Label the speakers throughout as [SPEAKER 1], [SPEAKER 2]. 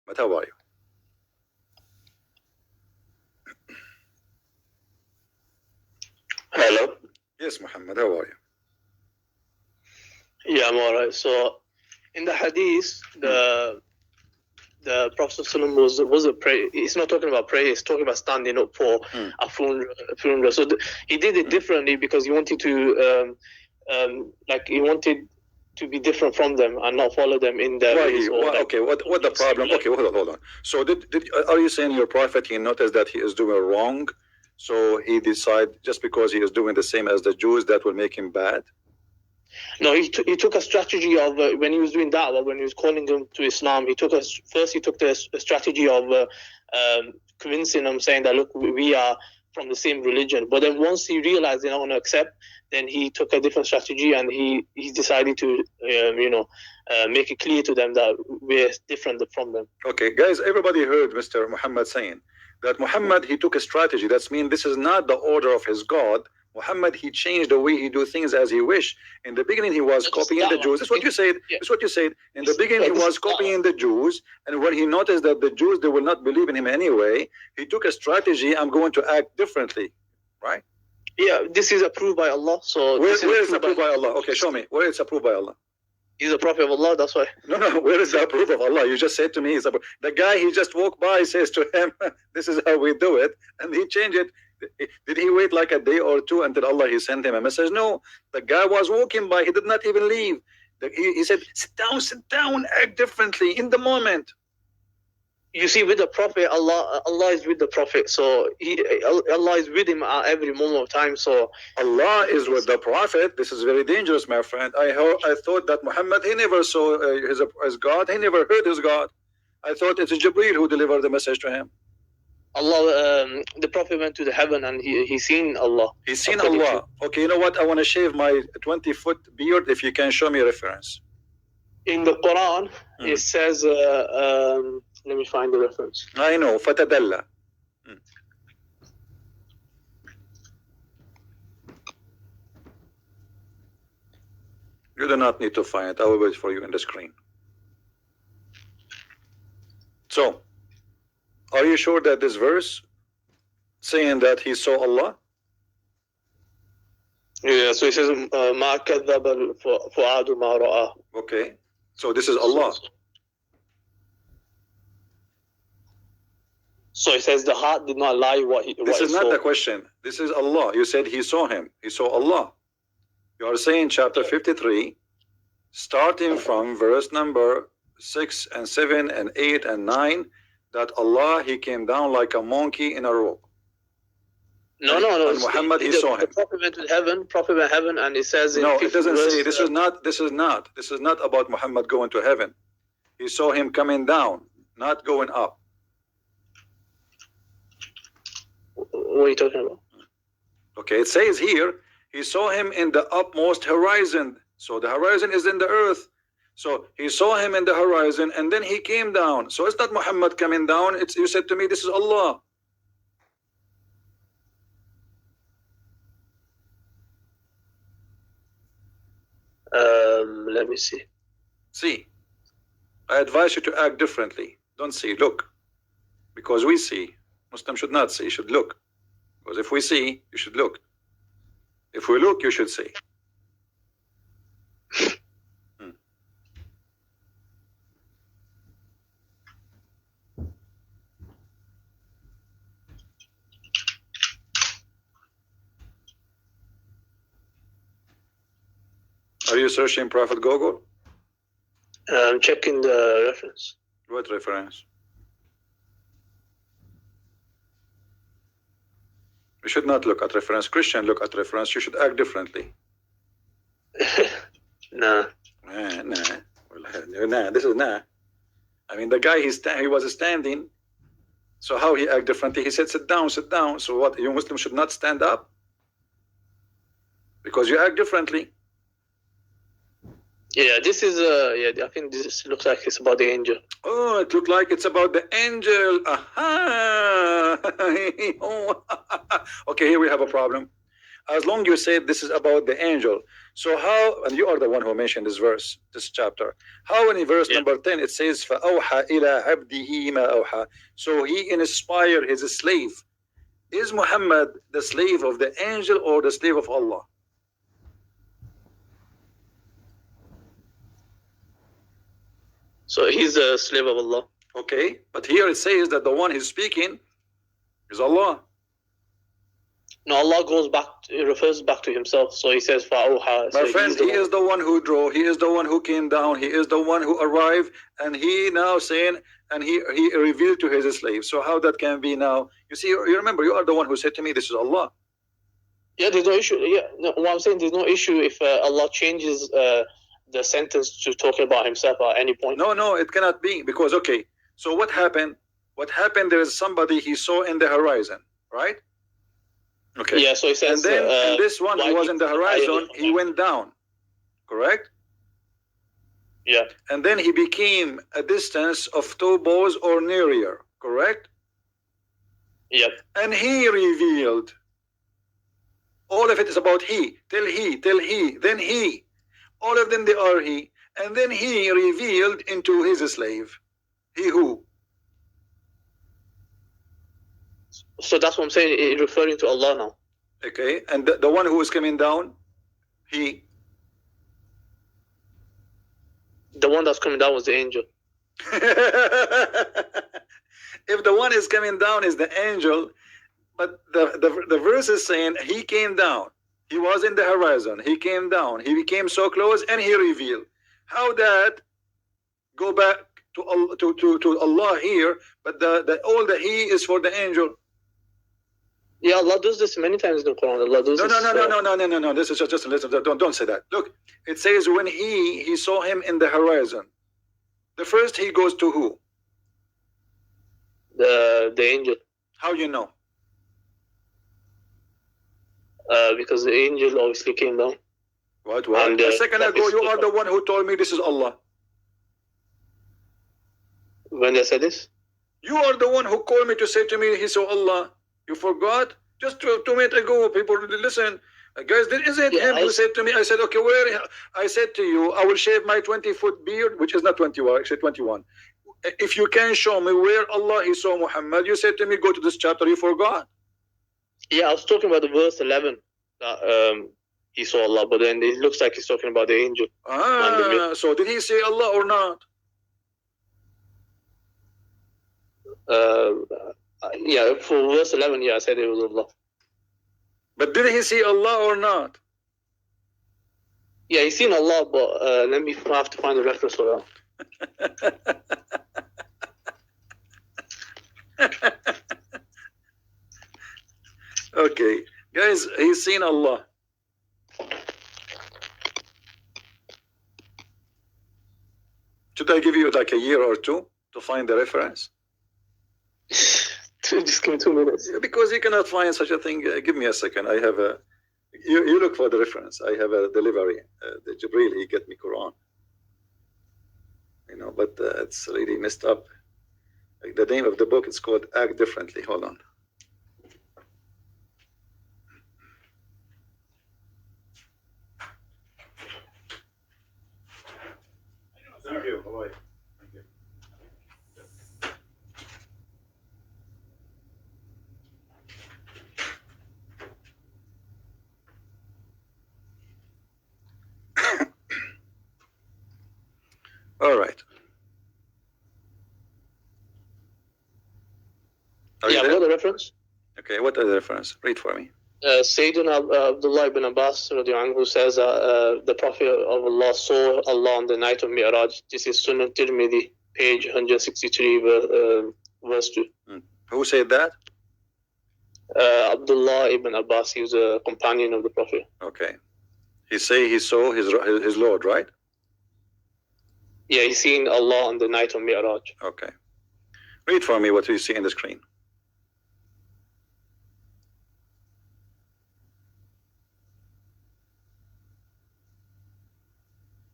[SPEAKER 1] But how are you?
[SPEAKER 2] Hello.
[SPEAKER 1] Yes, Muhammad, how are you?
[SPEAKER 2] Yeah, I'm alright. So, in the hadith, the Prophet ﷺ was a prayer. He's not talking about prayer. He's talking about standing up for a funeral. So he did it differently because he wanted to, he wanted to be different from them and not follow them in their ways.
[SPEAKER 1] Okay, what the problem? Okay, hold on. So are you saying your prophet, he noticed that he is doing wrong, so he decided just because he is doing the same as the Jews, that will make him bad?
[SPEAKER 2] No, he took a strategy of when he was doing da'wah, when he was calling them to Islam. He took the strategy of convincing them, saying that look, we are from the same religion. But then once he realized they're not going to accept, then he took a different strategy and he decided to make it clear to them that we're different from them.
[SPEAKER 1] Okay, guys, everybody heard Mr. Muhammad saying that Muhammad, he took a strategy. That's mean this is not the order of his God. Muhammad, he changed the way he do things as he wish. In the beginning, he was copying the Jews. That's what you said. That's what you said. In the beginning, he was copying the Jews. And when he noticed that the Jews, they will not believe in him anyway, he took a strategy. I'm going to act differently, right?
[SPEAKER 2] Yeah, this is approved by Allah. So
[SPEAKER 1] where is approved by Allah? Okay, show me. Where it's approved by Allah?
[SPEAKER 2] He's a prophet of Allah, that's why.
[SPEAKER 1] No, where is the approval of Allah? You just said to me, the guy, he just walked by, says to him, this is how we do it, and he changed it. Did he wait like a day or two until Allah, he sent him a message? No, the guy was walking by, he did not even leave. He said, sit down, act differently in the moment.
[SPEAKER 2] You see, with the prophet, Allah is with the prophet, so Allah is with him at every moment of time. So
[SPEAKER 1] Allah is with the prophet. This is very dangerous, my friend. I thought that Muhammad, he never saw his God. He never heard his God. I thought it's Jibreel who delivered the message to him.
[SPEAKER 2] Allah, the prophet went to the heaven and he seen Allah.
[SPEAKER 1] He's seen Allah. Okay, you know what? I want to shave my 20-foot beard. If you can show me a reference.
[SPEAKER 2] In the Quran, it says. Let me find the reference.
[SPEAKER 1] I know, fatadalla. You do not need to find it. I will wait for you in the screen. So, are you sure that this verse saying that he saw Allah?
[SPEAKER 2] Yeah, so it says, مَا كَذَّبَ الْفُؤَادُ مَا رَأَى.
[SPEAKER 1] Okay, so this is Allah.
[SPEAKER 2] So it says the heart did not lie what he
[SPEAKER 1] This is not the question. This is Allah. You said he saw him. He saw Allah. You are saying chapter 53, starting from verse number 6 and 7 and 8 and 9, that Allah, he came down like a monkey in a robe.
[SPEAKER 2] No.
[SPEAKER 1] And Muhammad, he saw him.
[SPEAKER 2] The prophet went to heaven, and it says in
[SPEAKER 1] no, it doesn't
[SPEAKER 2] verse,
[SPEAKER 1] say. This is not about Muhammad going to heaven. He saw him coming down, not going up.
[SPEAKER 2] What are you talking about?
[SPEAKER 1] Okay, it says here, he saw him in the upmost horizon. So the horizon is in the earth. So he saw him in the horizon and then he came down. So it's not Muhammad coming down. It's, you said to me, this is Allah.
[SPEAKER 2] Let me see.
[SPEAKER 1] See, I advise you to act differently. Don't see, look. Because we see. Muslim should not see, should look. Because if we see, you should look. If we look, you should see. Are you searching Prophet Google?
[SPEAKER 2] I'm checking the reference.
[SPEAKER 1] What reference? You should not look at reference. Christian, look at reference. You should act differently.
[SPEAKER 2] Nah.
[SPEAKER 1] Nah. This is nah. I mean, the guy, he was standing. So how he act differently? He said, sit down, sit down. So what? You Muslims should not stand up? Because you act differently.
[SPEAKER 2] Yeah, this is yeah, I think this looks like it's about the angel.
[SPEAKER 1] Oh, it looked like it's about the angel. Aha. Okay, here we have a problem. as long you say this is about the angel. So how, and you are the one who mentioned this verse, this chapter, how in verse number 10 it says فَأَوْحَى إِلَىٰ عَبْدِهِ مَا أَوْحَى, so he inspired his slave. Is Muhammad the slave of the angel or the slave of Allah?
[SPEAKER 2] So he's a slave of Allah.
[SPEAKER 1] Okay, but here it says that the one who's speaking is Allah.
[SPEAKER 2] No, Allah goes back, it refers back to himself. So he says, فَأَوْحَى.
[SPEAKER 1] My friends, he is the one who drew, he is the one who came down, he is the one who arrived, and he now saying, and he revealed to his slave. So how that can be now? You see, you remember, you are the one who said to me, this is Allah.
[SPEAKER 2] Yeah, there's no issue. Yeah, no, what I'm saying, there's no issue if Allah changes the sentence to talk about himself at any point.
[SPEAKER 1] No, it cannot be, because, okay, so what happened? What happened, there is somebody he saw in the horizon, right? Okay.
[SPEAKER 2] Yeah, so he says,
[SPEAKER 1] and then and this one who was in the horizon, he went down, correct?
[SPEAKER 2] Yeah.
[SPEAKER 1] And then he became a distance of 2 bows or nearer, correct?
[SPEAKER 2] Yep.
[SPEAKER 1] And he revealed. All of it is about he, till he, then he. All of them, they are he. And then he revealed into his slave. He who?
[SPEAKER 2] So that's what I'm saying, it's referring to Allah now.
[SPEAKER 1] Okay, and the one who is coming down, he?
[SPEAKER 2] The one that's coming down was the angel.
[SPEAKER 1] If the one is coming down is the angel, but the verse is saying he came down. He was in the horizon. He came down. He became so close and he revealed. How that go back to Allah here, but all the he is for the angel.
[SPEAKER 2] Yeah, Allah does this many times in the Quran. Allah does
[SPEAKER 1] No. This is just listen. Don't say that. Look, it says when he saw him in the horizon. The first he goes to who?
[SPEAKER 2] The angel.
[SPEAKER 1] How you know?
[SPEAKER 2] Because the angel obviously came down.
[SPEAKER 1] What? And, a second ago, you are the one who told me this is Allah.
[SPEAKER 2] When they said this?
[SPEAKER 1] You are the one who called me to say to me, he saw Allah. You forgot? Just 2 minutes ago, people listen. Guys, there isn't him who said to me, I said, okay, where? I said to you, I will shave my 20-foot beard, which is not 21, actually 21. If you can show me where Allah he saw Muhammad, you said to me, go to this chapter, you forgot.
[SPEAKER 2] Yeah, I was talking about the verse 11 that he saw Allah, but then it looks like he's talking about the angel.
[SPEAKER 1] So did he say Allah or not?
[SPEAKER 2] Yeah, for verse 11, yeah, I said it was Allah.
[SPEAKER 1] But did he see Allah or not?
[SPEAKER 2] Yeah, he's seen Allah, but I have to find the reference for
[SPEAKER 1] that. Okay, guys, he's seen Allah. Should I give you like a year or 2 to find the reference?
[SPEAKER 2] Just give me 2 minutes.
[SPEAKER 1] Because you cannot find such a thing. Give me a second. I have a. You look for the reference. I have a delivery. The Jibril, he get me Quran. You know, but it's really messed up. Like the name of the book is called Act Differently. Hold on. Thank you. Bye-bye. Thank you. All right.
[SPEAKER 2] Yeah, what the reference?
[SPEAKER 1] Okay, what is the reference? Read for me.
[SPEAKER 2] Sayyidina Abdullah ibn Abbas who says the Prophet of Allah saw Allah on the night of Mi'raj. This is Sunan Tirmidhi, page 163, verse 2.
[SPEAKER 1] Who said that?
[SPEAKER 2] Abdullah ibn Abbas, he was a companion of the Prophet.
[SPEAKER 1] Okay. He say he saw his Lord, right?
[SPEAKER 2] Yeah, he seen Allah on the night of Mi'raj.
[SPEAKER 1] Okay. Read for me what you see in the screen.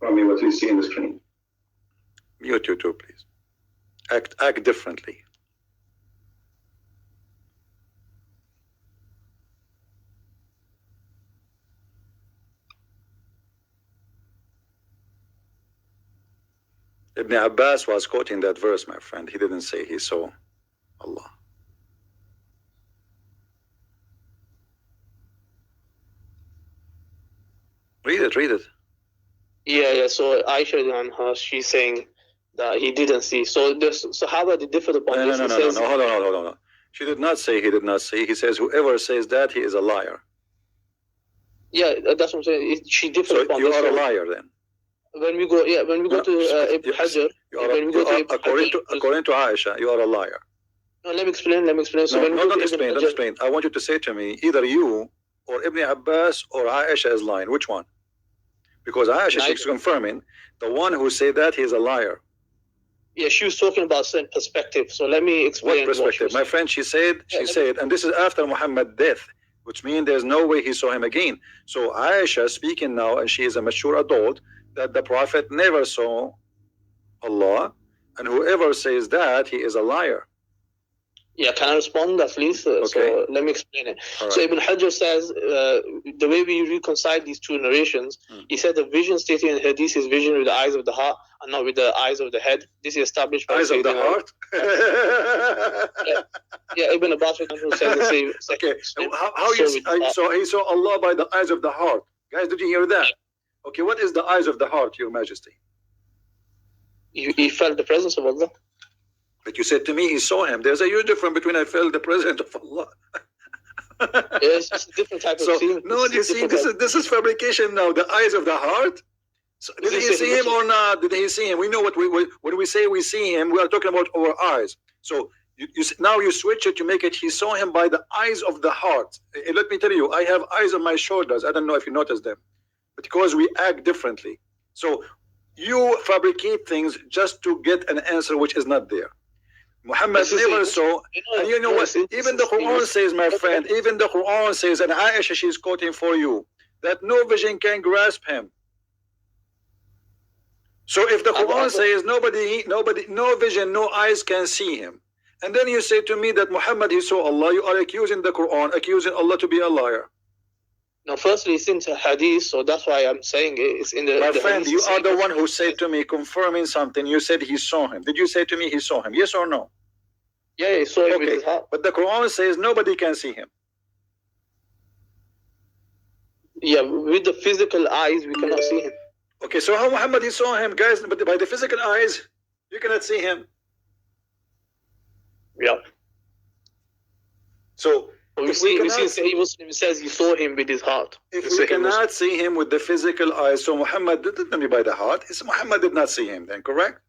[SPEAKER 1] For me what you see in the screen. Mute you too, please. Act differently. Ibn Abbas was quoting that verse, my friend. He didn't say he saw Allah. Read it, read it.
[SPEAKER 2] Yeah. So Aisha anha, she's saying that he didn't see. So this Sahaba, they differed upon
[SPEAKER 1] No,
[SPEAKER 2] this.
[SPEAKER 1] no,
[SPEAKER 2] He
[SPEAKER 1] no, no,
[SPEAKER 2] says-
[SPEAKER 1] no, hold on. She did not say he did not see. He says whoever says that, he is a liar.
[SPEAKER 2] Yeah, that's what I'm saying. She differed
[SPEAKER 1] So
[SPEAKER 2] upon
[SPEAKER 1] you
[SPEAKER 2] this.
[SPEAKER 1] are a
[SPEAKER 2] So
[SPEAKER 1] liar then.
[SPEAKER 2] when we go, to Ibn Hajar,
[SPEAKER 1] According to Aisha, you are a liar.
[SPEAKER 2] No, let me explain. So
[SPEAKER 1] No,
[SPEAKER 2] when we
[SPEAKER 1] no,
[SPEAKER 2] go
[SPEAKER 1] don't
[SPEAKER 2] to
[SPEAKER 1] explain,
[SPEAKER 2] Ibn
[SPEAKER 1] don't
[SPEAKER 2] Hajar,
[SPEAKER 1] explain. I want you to say to me, either you or Ibn Abbas or Aisha is lying. Which one? Because Aisha,
[SPEAKER 2] Neither.
[SPEAKER 1] she's confirming the one who said that, he is a liar.
[SPEAKER 2] yeah, she was talking about certain perspective. So let me explain.
[SPEAKER 1] What perspective? My friend, she said, and this is after Muhammad's death, which means there's no way he saw him again. So Aisha speaking now, and she is a mature adult, that the Prophet never saw Allah, and whoever says that, he is a liar.
[SPEAKER 2] Yeah, can I respond at least?
[SPEAKER 1] Okay.
[SPEAKER 2] So let me explain it.
[SPEAKER 1] All
[SPEAKER 2] So
[SPEAKER 1] right.
[SPEAKER 2] Ibn Hajar says the way we reconcile these two narrations, he said the vision stated in Hadith is vision with the eyes of the heart and not with the eyes of the head. This is established by
[SPEAKER 1] Eyes of the
[SPEAKER 2] Sayyidina-
[SPEAKER 1] heart?
[SPEAKER 2] Yeah, Ibn Abbas said the same.
[SPEAKER 1] Okay, how you so he saw Allah by the eyes of the heart. Guys, did you hear that? Okay, what is the eyes of the heart, Your Majesty?
[SPEAKER 2] He felt the presence of Allah.
[SPEAKER 1] But you said to me he saw him. There's a huge difference between I felt the presence of Allah.
[SPEAKER 2] It's just a different type of
[SPEAKER 1] So
[SPEAKER 2] seeing.
[SPEAKER 1] no, you see, this is fabrication now. The eyes of the heart. So, did he see him or not? Did he see him? We know what when we say we see him, we are talking about our eyes. So now you switch it, you make it. He saw him by the eyes of the heart. Let me tell you, I have eyes on my shoulders. I don't know if you noticed them, but because we act differently. So you fabricate things just to get an answer which is not there. Muhammad never saw, and you know what? Even the Quran says, my friend, even the Quran says, and Aisha, she's quoting for you, that no vision can grasp him. So if the Quran says no vision, no eyes can see him, and then you say to me that Muhammad, he saw Allah, you are accusing the Quran, accusing Allah to be a liar.
[SPEAKER 2] Now, firstly, it's in the Hadith, so that's why I'm saying it. It's in the.
[SPEAKER 1] My
[SPEAKER 2] the
[SPEAKER 1] friend,
[SPEAKER 2] Hadith
[SPEAKER 1] you
[SPEAKER 2] is
[SPEAKER 1] are the
[SPEAKER 2] saying-
[SPEAKER 1] one who said to me, confirming something. You said he saw him. Did you say to me he saw him? Yes or no?
[SPEAKER 2] Yeah, he saw it with
[SPEAKER 1] Okay,
[SPEAKER 2] his heart.
[SPEAKER 1] but the Quran says nobody can see him.
[SPEAKER 2] Yeah, with the physical eyes, we cannot see him.
[SPEAKER 1] Okay, so how Muhammad he saw him, guys? But by the physical eyes, you cannot see him.
[SPEAKER 2] Yeah.
[SPEAKER 1] So
[SPEAKER 2] But
[SPEAKER 1] if we
[SPEAKER 2] we
[SPEAKER 1] cannot-
[SPEAKER 2] see Sahih Muslim says he saw him with his heart.
[SPEAKER 1] if
[SPEAKER 2] Sahih
[SPEAKER 1] we
[SPEAKER 2] Muslim.
[SPEAKER 1] cannot see him with the physical eyes, so Muhammad didn't be by the heart. It's Muhammad did not see him then, correct?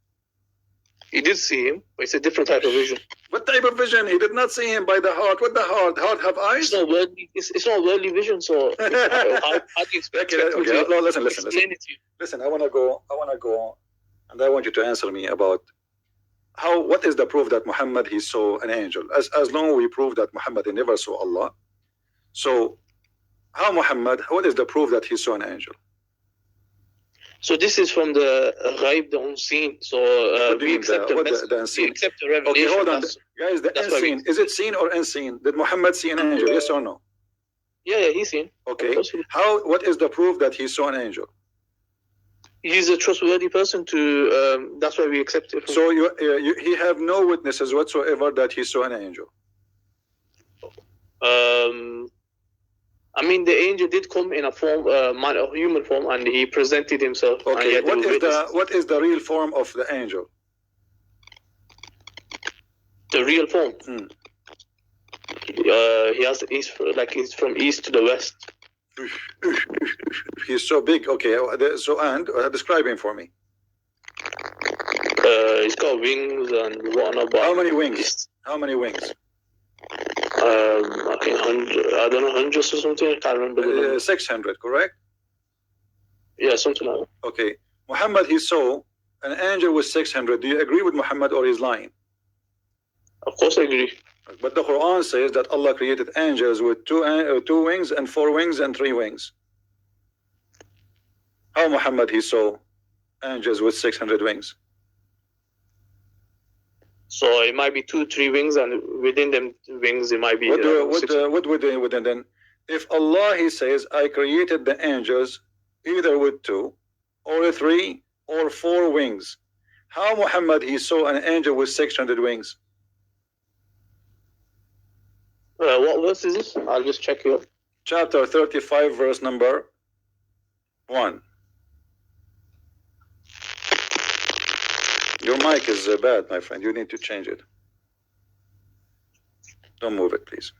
[SPEAKER 2] He did see him, but it's a different type of vision.
[SPEAKER 1] What type of vision? He did not see him by the heart. What the heart? Heart have eyes?
[SPEAKER 2] It's not worldly. It's not worldly vision. So how do you expect
[SPEAKER 1] Okay,
[SPEAKER 2] me to
[SPEAKER 1] no, listen.
[SPEAKER 2] explain it to you?
[SPEAKER 1] Listen, I wanna go, and I want you to answer me about what is the proof that Muhammad he saw an angel? As long as we prove that Muhammad he never saw Allah, so how Muhammad? What is the proof that he saw an angel?
[SPEAKER 2] So this is from the ghaib, the unseen. So
[SPEAKER 1] What do you
[SPEAKER 2] we
[SPEAKER 1] mean,
[SPEAKER 2] accept
[SPEAKER 1] the
[SPEAKER 2] the
[SPEAKER 1] unseen?
[SPEAKER 2] we accept the revelation.
[SPEAKER 1] Okay, hold on,
[SPEAKER 2] That's-
[SPEAKER 1] guys. The
[SPEAKER 2] that's why we-
[SPEAKER 1] unseen, is it seen or unseen? Did Muhammad see an angel? Yes or no?
[SPEAKER 2] Yeah, he's seen.
[SPEAKER 1] Okay.
[SPEAKER 2] Of course he-
[SPEAKER 1] What is the proof that he saw an angel?
[SPEAKER 2] He's a trustworthy person to. That's why we accept it.
[SPEAKER 1] So he have no witnesses whatsoever that he saw an angel.
[SPEAKER 2] I mean, the angel did come in a form, a human form, and he presented himself. and he
[SPEAKER 1] Okay.
[SPEAKER 2] had to witness.
[SPEAKER 1] What is the real form of the angel?
[SPEAKER 2] The real form?
[SPEAKER 1] Hmm.
[SPEAKER 2] He's from east to the west.
[SPEAKER 1] He's so big. Okay. So and describe him for me.
[SPEAKER 2] He's got wings and whatnot. But
[SPEAKER 1] How many wings? How many wings?
[SPEAKER 2] I think 100. I don't know, hundreds or something. I can't remember the number.
[SPEAKER 1] 600, correct?
[SPEAKER 2] Yeah, something like that.
[SPEAKER 1] Okay. Muhammad, he saw an angel with 600. Do you agree with Muhammad or he's lying?
[SPEAKER 2] Of course, I agree.
[SPEAKER 1] But the Quran says that Allah created angels with two wings and 4 wings and 3 wings. How Muhammad he saw angels with 600 wings?
[SPEAKER 2] So it might be 2-3 wings, and within them wings, it might be.
[SPEAKER 1] What within then? If Allah he says, I created the angels either with 2 or 3 or 4 wings, how Muhammad he saw an angel with 600 wings?
[SPEAKER 2] What verse is this? I'll just check here.
[SPEAKER 1] Chapter 35, verse number 1. Your mic is bad, my friend. You need to change it. Don't move it, please.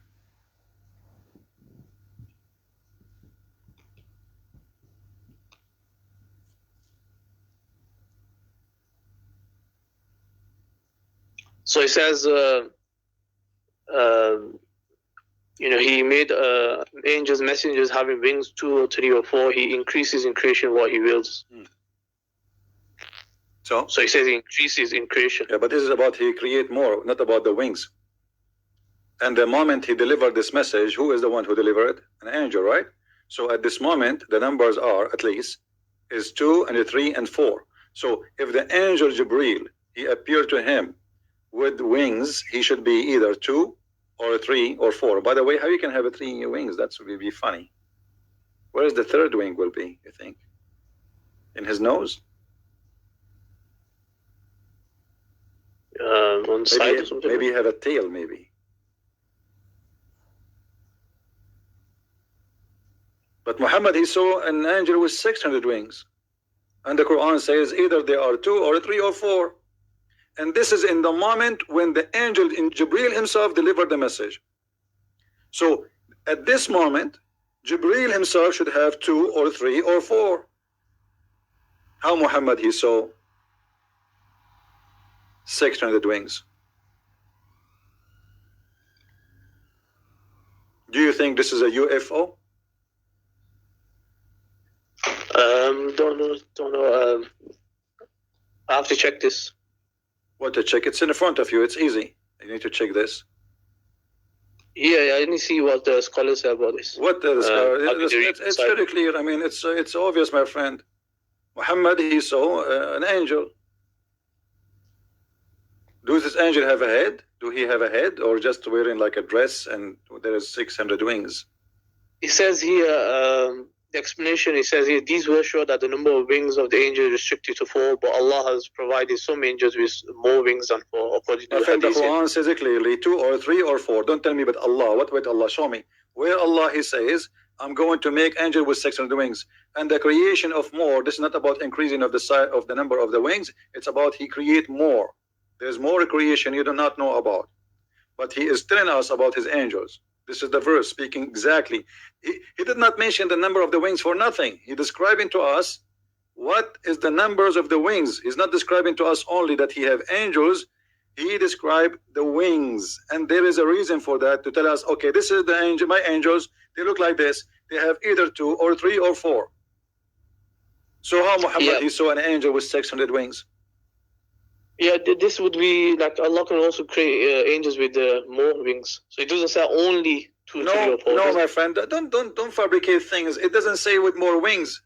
[SPEAKER 2] So it says, he made angels, messengers having wings, 2 or 3 or 4. He increases in creation what he wills.
[SPEAKER 1] So
[SPEAKER 2] he says he increases in creation.
[SPEAKER 1] Yeah, but this is about he create more, not about the wings. And the moment he delivered this message, who is the one who delivered it? An angel, right? So at this moment, the numbers are, at least, is 2 and 3 and 4. So if the angel Jibreel, he appeared to him with wings, he should be either 2 or 3 or 4. By the way, how you can have a 3 wings? That would be funny. Where is the third wing will be, you think? In his nose?
[SPEAKER 2] On the side or something?
[SPEAKER 1] Maybe he have a tail, maybe. But Muhammad, he saw an angel with 600 wings. And the Quran says either they are 2 or 3 or 4. And this is in the moment when the angel in Jibreel himself delivered the message. So at this moment, Jibreel himself should have 2 or 3 or 4. How Muhammad he saw 600 wings? Do you think this is a UFO?
[SPEAKER 2] Don't know. I have to check this.
[SPEAKER 1] What to check? It's in front of you. It's easy. You need to check this.
[SPEAKER 2] Yeah, I didn't see what the scholars say about this.
[SPEAKER 1] What the it's very clear. I mean, it's obvious, my friend. Muhammad, he saw an angel. Does this angel have a head? Do he have a head, or just wearing like a dress and there is 600 wings?
[SPEAKER 2] It says here, the explanation, it says here, these were show that the number of wings of the angel is restricted to 4, but Allah has provided some angels with more wings than 4, according to the
[SPEAKER 1] Hadith. The Quran says it clearly, 2 or 3 or 4. Don't tell me but Allah. What with Allah? Show me. Where Allah, he says, I'm going to make angel with 600 wings. And the creation of more, this is not about increasing of the size of the number of the wings. It's about he create more. There's more creation you do not know about. But he is telling us about his angels. This is the verse speaking exactly. He did not mention the number of the wings for nothing. He describing to us what is the numbers of the wings. He's not describing to us only that he have angels. He described the wings. And there is a reason for that, to tell us, okay, this is the angel, my angels. They look like this. They have either 2 or 3 or 4. So how Muhammad, he saw an angel with 600 wings?
[SPEAKER 2] Yeah, this would be like Allah can also create angels with more wings. So it doesn't say only 2, 3 or 4.
[SPEAKER 1] No, my friend, don't fabricate things. It doesn't say with more wings.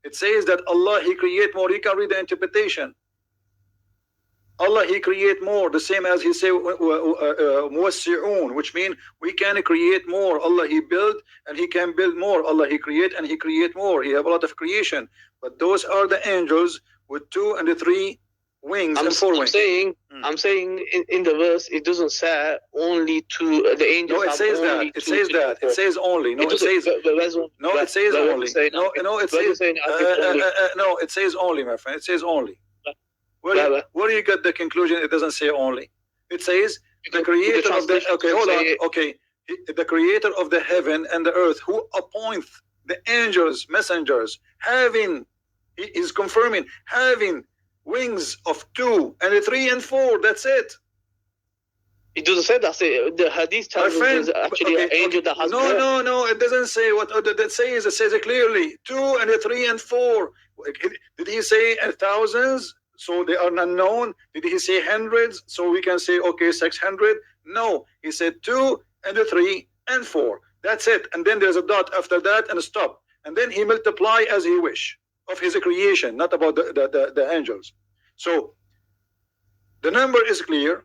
[SPEAKER 1] It says that Allah, he create more. You can read the interpretation. Allah, he create more. The same as he say muwassi'un, which means we can create more. Allah, he build and he can build more. Allah, he create and he create more. He have a lot of creation. But those are the angels with 2 and 3 wings and 4 wings.
[SPEAKER 2] I'm saying in the verse it doesn't say only 2 the angels.
[SPEAKER 1] No, it says that. It says that. It says only. No, it says no. It says only. No, it says no. It says only, my friend. It says only. Where do you get the conclusion? It doesn't say only. It says the creator of the. Okay, hold on. Okay, the creator of the heaven and the earth, who appoints the angels, messengers, having. He is confirming having wings of 2 and 3 and 4. That's it.
[SPEAKER 2] It doesn't say that. The hadith tells us there's actually an angel that has
[SPEAKER 1] no. It doesn't say what that says. It says it clearly. 2 and 3 and 4. Did he say thousands? So they are not known. Did he say hundreds? So we can say okay, 600. No, he said 2 and 3 and 4. That's it. And then there's a dot after that and a stop. And then he multiply as he wish of his creation, not about the angels. So the number is clear.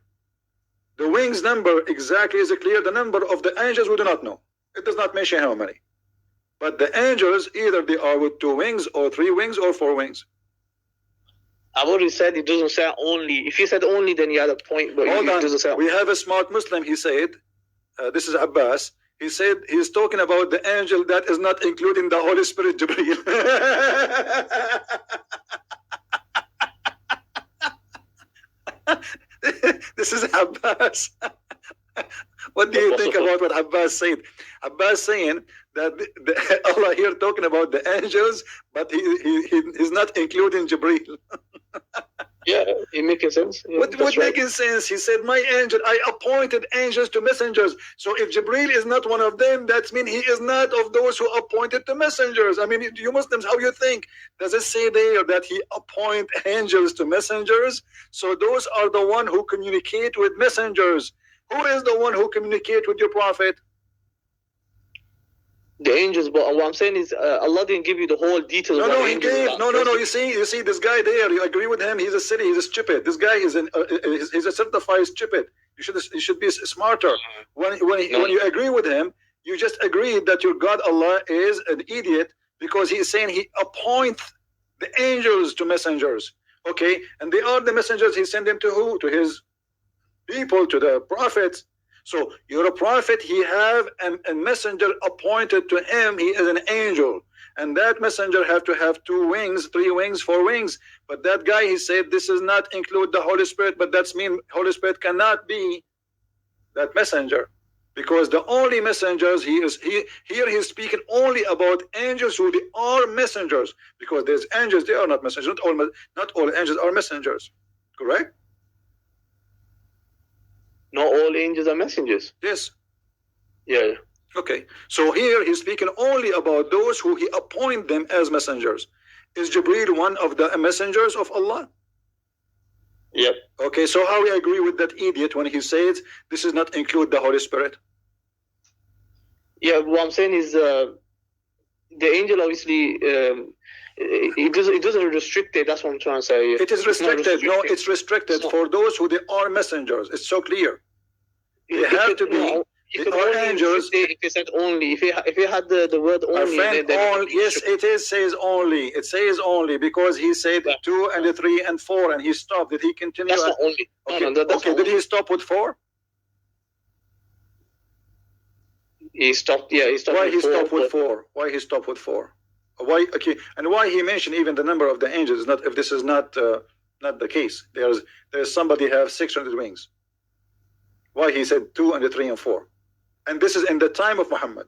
[SPEAKER 1] The wings number exactly is clear. The number of the angels we do not know. It does not mention how many. But the angels, either they are with 2 wings or 3 wings or 4 wings.
[SPEAKER 2] I've already said it doesn't say only. If you said only, then you had a point, but
[SPEAKER 1] Hold
[SPEAKER 2] it
[SPEAKER 1] on.
[SPEAKER 2] doesn't say
[SPEAKER 1] We have a smart Muslim. He said, this is Abbas. He said he's talking about the angel that is not including the Holy Spirit, Jibreel. This is Abbas. What do you think about what Abbas said? Abbas saying that Allah here talking about the angels, but he's not including Jibreel.
[SPEAKER 2] Yeah, it makes sense. Yeah,
[SPEAKER 1] what making sense? He said, my angel, I appointed angels to messengers. So if Jibreel is not one of them, that means he is not of those who appointed to messengers. I mean, you Muslims, how you think? Does it say there that he appoint angels to messengers? So those are the one who communicate with messengers. Who is the one who communicate with your prophet?
[SPEAKER 2] The angels, but what I'm saying is Allah didn't give you the whole details.
[SPEAKER 1] No, he gave. No. You see this guy there. You agree with him? He's a silly. He's a stupid. This guy is he's a certified stupid. You should be smarter. When you agree with him, you just agree that your God Allah is an idiot because he is saying he appoints the angels to messengers. Okay, and they are the messengers. He sent them to who? To his people, to the prophets. So you're a prophet, he have a messenger appointed to him, he is an angel. And that messenger have to have 2 wings, 3 wings, 4 wings. But that guy, he said, this does not include the Holy Spirit, but that's mean Holy Spirit cannot be that messenger. Because the only messengers, here he's speaking only about angels who they are messengers. Because there's angels, they are not messengers. Not all angels are messengers. Correct?
[SPEAKER 2] Not all angels are messengers.
[SPEAKER 1] Yes.
[SPEAKER 2] Yeah.
[SPEAKER 1] Okay. So here he's speaking only about those who he appoint them as messengers. Is Jibreel one of the messengers of Allah?
[SPEAKER 2] Yep.
[SPEAKER 1] Okay. So how we agree with that idiot when he says this does not include the Holy Spirit?
[SPEAKER 2] Yeah. What I'm saying is the angel obviously it doesn't restrict it. That's what I'm trying to say.
[SPEAKER 1] It is restricted. No, it's restricted for those who they are messengers. It's so clear. They have to be. They are angels.
[SPEAKER 2] If it said only, if it had the word only,
[SPEAKER 1] friend,
[SPEAKER 2] then
[SPEAKER 1] yes, it says only. It says only because he said 2 and 3 and 4, and he stopped. Did he continue?
[SPEAKER 2] That's not only.
[SPEAKER 1] Okay,
[SPEAKER 2] no, that's
[SPEAKER 1] okay. Did he stop with 4?
[SPEAKER 2] He stopped. Yeah, he stopped.
[SPEAKER 1] Why he stopped with 4? Why he stopped with 4? Why? Okay, and why he mentioned even the number of the angels is not, if this is not the case. There's somebody have 600 wings. Why he said 2 and 3 and 4? And this is in the time of Muhammad,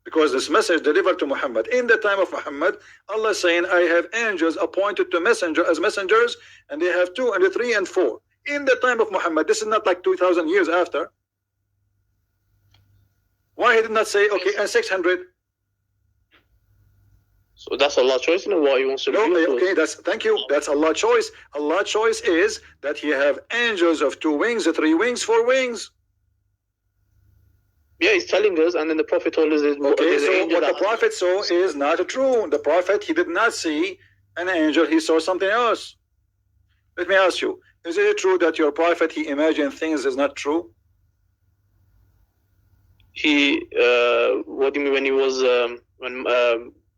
[SPEAKER 1] because this message delivered to Muhammad in the time of Muhammad. Allah saying, I have angels appointed to messengers, and they have 2 and 3 and 4 in the time of Muhammad. This is not like 2,000 years after. Why he did not say okay and 600?
[SPEAKER 2] So that's Allah's choice, and what he wants to do.
[SPEAKER 1] Okay, thank you. That's Allah's choice. Allah's choice is that he have angels of 2 wings, 3 wings, 4 wings.
[SPEAKER 2] Yeah, he's telling us, and then the Prophet told us.
[SPEAKER 1] Okay, so what the Prophet saw is not true. The Prophet, he did not see an angel. He saw something else. Let me ask you: is it true that your Prophet he imagined things is not true?
[SPEAKER 2] What do you mean when he was when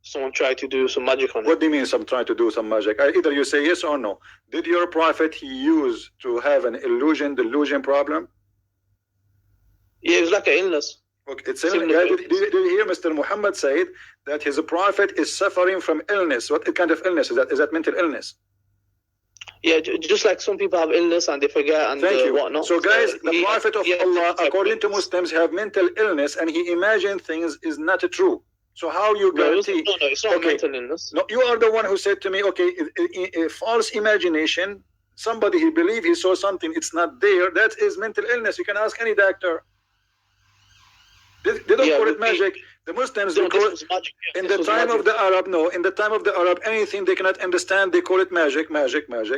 [SPEAKER 2] someone tried to do some magic on him?
[SPEAKER 1] What do you mean some trying to do some magic? Either you say yes or no. Did your Prophet he use to have an delusion problem?
[SPEAKER 2] Yeah, it was like an illness.
[SPEAKER 1] Okay, it's illness. Did you hear Mr. Muhammad said that his prophet is suffering from illness? What kind of illness is that? Is that mental illness?
[SPEAKER 2] Yeah, just like some people have illness and they forget and whatnot.
[SPEAKER 1] So guys, the Prophet of Allah, according to Muslims, have mental illness and he imagined things is not true. So how you guarantee?
[SPEAKER 2] No, it's not mental illness.
[SPEAKER 1] No, you are the one who said to me, okay, a false imagination, somebody he believed he saw something, it's not there, that is mental illness. You can ask any doctor. They don't call it magic. The Muslims, they call it, in the time of the Arab, in the time of the Arab, anything they cannot understand, they call it magic,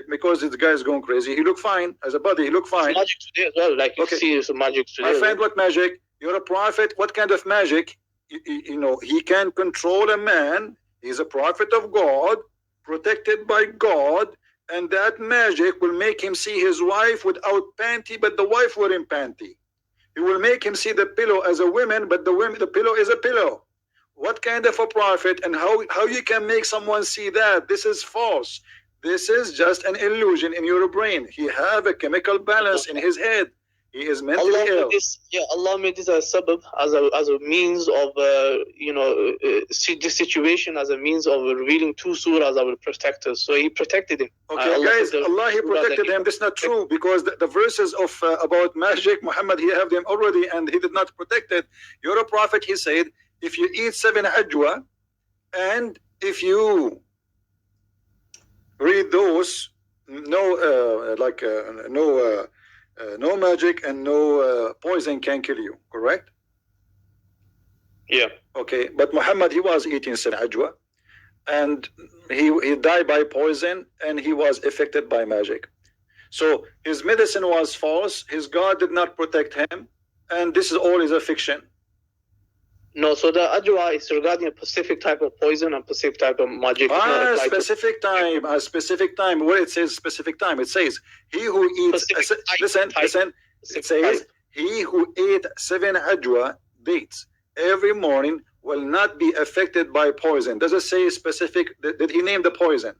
[SPEAKER 1] because this guy is going crazy. He look fine as a body, he look fine.
[SPEAKER 2] It's magic today as well, like you see some magic today.
[SPEAKER 1] My friend, what magic? You're a prophet, what kind of magic? You know, he can control a man, he's a prophet of God, protected by God, and that magic will make him see his wife without panty, but the wife wearing panty. He will make him see the pillow as a woman, but the pillow is a pillow. What kind of a prophet, and how you can make someone see that? This is false. this is just an illusion in your brain. He have a chemical balance in his head. He is mentally ill.
[SPEAKER 2] Allah made this as sabab, as a means of see this situation as a means of revealing two surahs that will protect us. So He protected him.
[SPEAKER 1] Okay, guys, Allah He protected him. This is not true, because the verses of about magic, Muhammad, he have them already, and he did not protect it. You're a prophet. He said, if you eat 7 ajwa, and if you read those, no magic and no poison can kill you, correct?
[SPEAKER 2] Yeah.
[SPEAKER 1] Okay, but Muhammad, he was eating 7 ajwa, and he died by poison, and he was affected by magic. So his medicine was false, his God did not protect him, and this is all is a fiction.
[SPEAKER 2] No, so the ajwa is regarding a specific type of poison and specific type of magic.
[SPEAKER 1] Specific time. Where it says specific time, it says he who eats. Listen. It says he who ate 7 ajwa dates every morning will not be affected by poison. Does it say specific? Did he name the poison?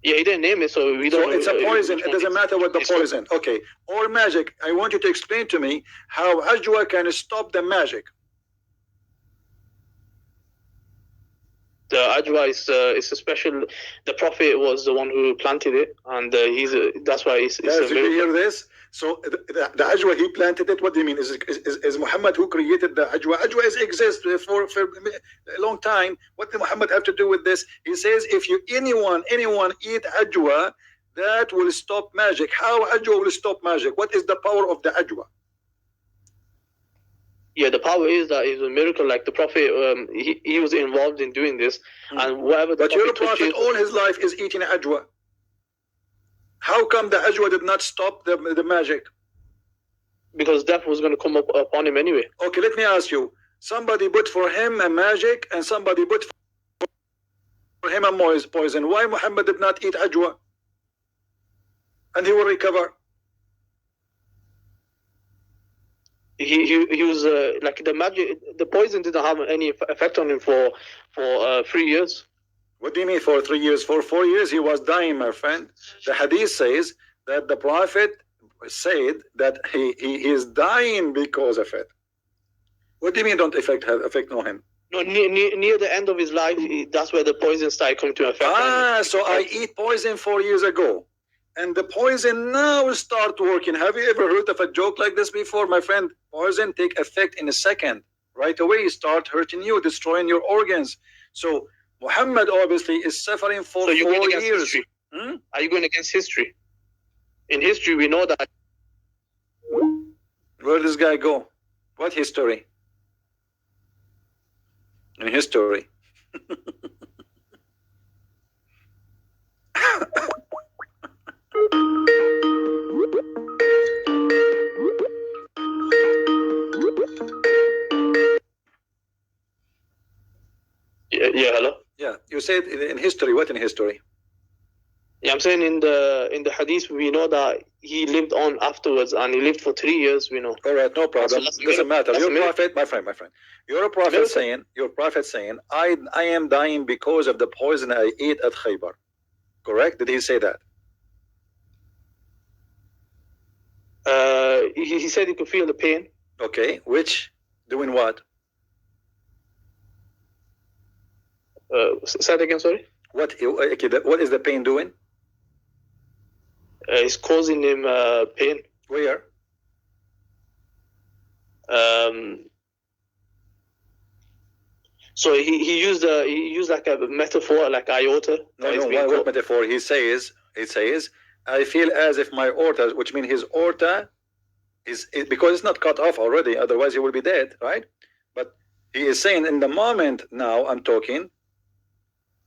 [SPEAKER 2] Yeah, he didn't name it, so we don't.
[SPEAKER 1] So it's a poison. It doesn't matter what the poison. Okay. Or magic. I want you to explain to me how ajwa can stop the magic.
[SPEAKER 2] The ajwa is a special. The Prophet was the one who planted it, and that's why it's
[SPEAKER 1] Did you hear this? So the ajwa, he planted it. What do you mean? Is Muhammad who created the ajwa? Ajwa exists for a long time. What did Muhammad have to do with this? He says, if anyone eat ajwa, that will stop magic. How ajwa will stop magic? What is the power of the ajwa?
[SPEAKER 2] Yeah, the power is that it's a miracle. Like the Prophet, he was involved in doing this, and whatever.
[SPEAKER 1] But your Prophet, all his life is eating ajwa. How come the ajwa did not stop the magic?
[SPEAKER 2] Because death was going to come upon him anyway.
[SPEAKER 1] Okay, let me ask you. Somebody put for him a magic, and somebody put for him a poison. Why Muhammad did not eat ajwa? And he will recover.
[SPEAKER 2] He was like the magic. The poison didn't have any effect on him for 3 years.
[SPEAKER 1] What do you mean for 3 years? For 4 years he was dying, my friend. The hadith says that the Prophet said that he is dying because of it. What do you mean don't affect no him?
[SPEAKER 2] No, near the end of his life, that's where the poison started coming to affect.
[SPEAKER 1] So I eat poison 4 years ago, and the poison now start working. Have you ever heard of a joke like this before, my friend? Poison take effect in a second. Right away, start hurting you, destroying your organs. So Muhammad obviously is suffering for 4 years.
[SPEAKER 2] Are you going against history? In history, we know that.
[SPEAKER 1] Where does this guy go? What history? In history.
[SPEAKER 2] Yeah, hello.
[SPEAKER 1] Yeah, you said in history. What in history?
[SPEAKER 2] Yeah, I'm saying in the hadith we know that he lived on afterwards, and he lived for 3 years. We know.
[SPEAKER 1] All right, no problem. Doesn't matter. Your prophet, my friend. You're a prophet saying. Your prophet saying, I am dying because of the poison I ate at Khaybar. Correct? Did he say that?
[SPEAKER 2] He said he could feel the pain.
[SPEAKER 1] Okay, which doing what?
[SPEAKER 2] Say it again, sorry.
[SPEAKER 1] What is the pain doing?
[SPEAKER 2] It's causing him pain.
[SPEAKER 1] Where?
[SPEAKER 2] So he used like a metaphor, like aorta.
[SPEAKER 1] No, what metaphor? He says, I feel as if my aorta, which means his aorta is because it's not cut off already, otherwise he will be dead, right? But he is saying in the moment now I'm talking,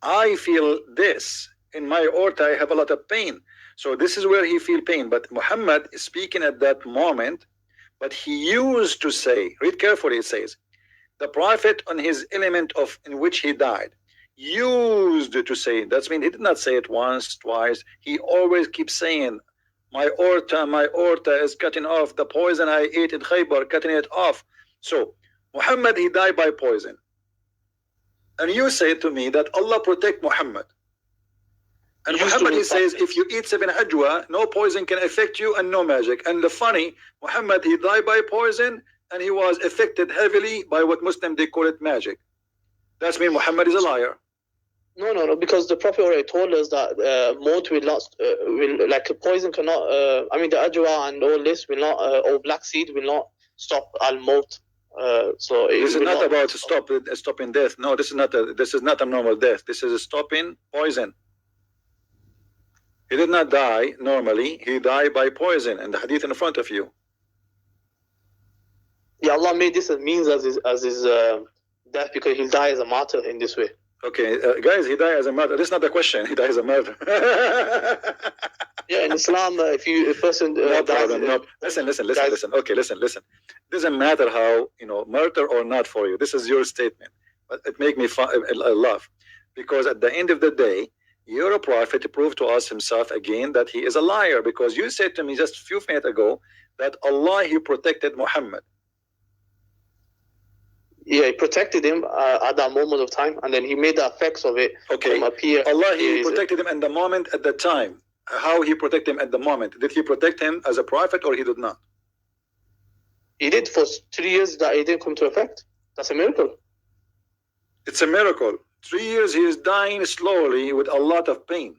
[SPEAKER 1] I feel this in my aorta, I have a lot of pain. So this is where he feel pain. But Muhammad is speaking at that moment, but he used to say, read carefully, it says, the Prophet on his element of in which he died, used to say, that means he did not say it once, twice, he always keeps saying, my aorta is cutting off, the poison I ate in Khaybar, cutting it off. So Muhammad, he died by poison. And you say to me that Allah protect Muhammad. And Muhammad, he says, if you eat 7 ajwa, no poison can affect you and no magic. And the funny, Muhammad, he died by poison and he was affected heavily by what Muslim they call it magic. That's mean Muhammad is a liar.
[SPEAKER 2] No, because the Prophet already told us that maut will not, like poison cannot, I mean the ajwa and all this will not, or black seed will not stop al-maut. So
[SPEAKER 1] this is not about stopping death. No, this is not a normal death. This is a stopping poison. He did not die normally. He died by poison, and the hadith in front of you.
[SPEAKER 2] Yeah, Allah made this as means as his death because he'll die as a martyr in this way.
[SPEAKER 1] Okay, guys, he died as a martyr. This is not the question. He died as a martyr.
[SPEAKER 2] Yeah, in Islam, if a person
[SPEAKER 1] no
[SPEAKER 2] dies,
[SPEAKER 1] problem. No. Listen. Okay, listen. Doesn't matter how martyr or not for you. This is your statement, but it make me laugh because at the end of the day, your prophet proved to us himself again that he is a liar because you said to me just a few minutes ago that Allah, he protected Muhammad.
[SPEAKER 2] Yeah, he protected him at that moment of time, and then he made the effects of it appear.
[SPEAKER 1] Allah, he protected him at the moment, at the time. How he protected him at the moment? Did he protect him as a prophet or he did not?
[SPEAKER 2] He did for 3 years that it didn't come to effect. That's a miracle.
[SPEAKER 1] It's a miracle. 3 years he is dying slowly with a lot of pain.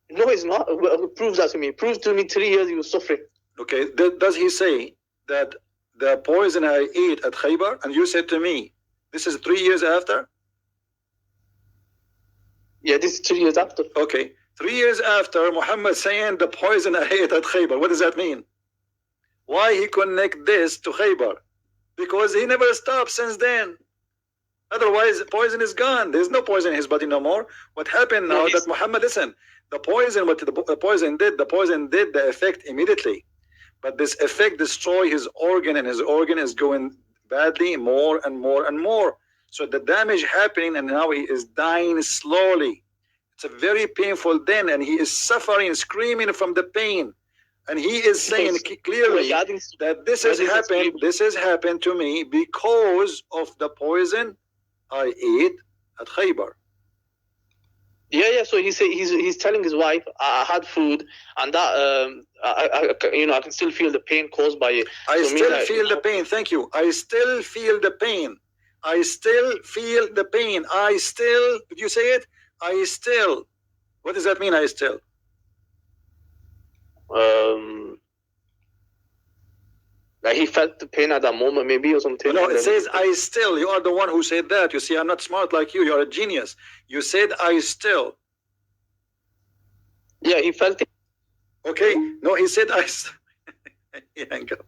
[SPEAKER 2] No, he's not. Prove that to me. Prove to me 3 years he was suffering.
[SPEAKER 1] Okay, does he say that the poison I ate at Khaybar, and you said to me, this is 3 years after?
[SPEAKER 2] Yeah, this is 3 years after.
[SPEAKER 1] Okay, 3 years after, Muhammad saying the poison I ate at Khaybar. What does that mean? Why he connect this to Khaybar? Because he never stopped since then. Otherwise, poison is gone. There's no poison in his body no more. What happened now that Muhammad, listen, the poison did the effect immediately. But this effect destroy his organ, and his organ is going badly more and more and more. So the damage happening, and now he is dying slowly. It's a very painful then, and he is suffering, screaming from the pain. And he is saying clearly that this has happened to me because of the poison I ate at Khaybar.
[SPEAKER 2] Yeah. So he's telling his wife, I had food, and that I can still feel the pain caused by it.
[SPEAKER 1] I still feel the pain. Thank you. I still feel the pain. I still feel the pain. I still. Did you say it? I still. What does that mean? I still.
[SPEAKER 2] Like he felt the pain at that moment, maybe, or something.
[SPEAKER 1] No, it says I still. You are the one who said that. You see, I'm not smart like you. You're a genius. You said I still.
[SPEAKER 2] Yeah, he felt it.
[SPEAKER 1] Okay. No, he said I. He hang up.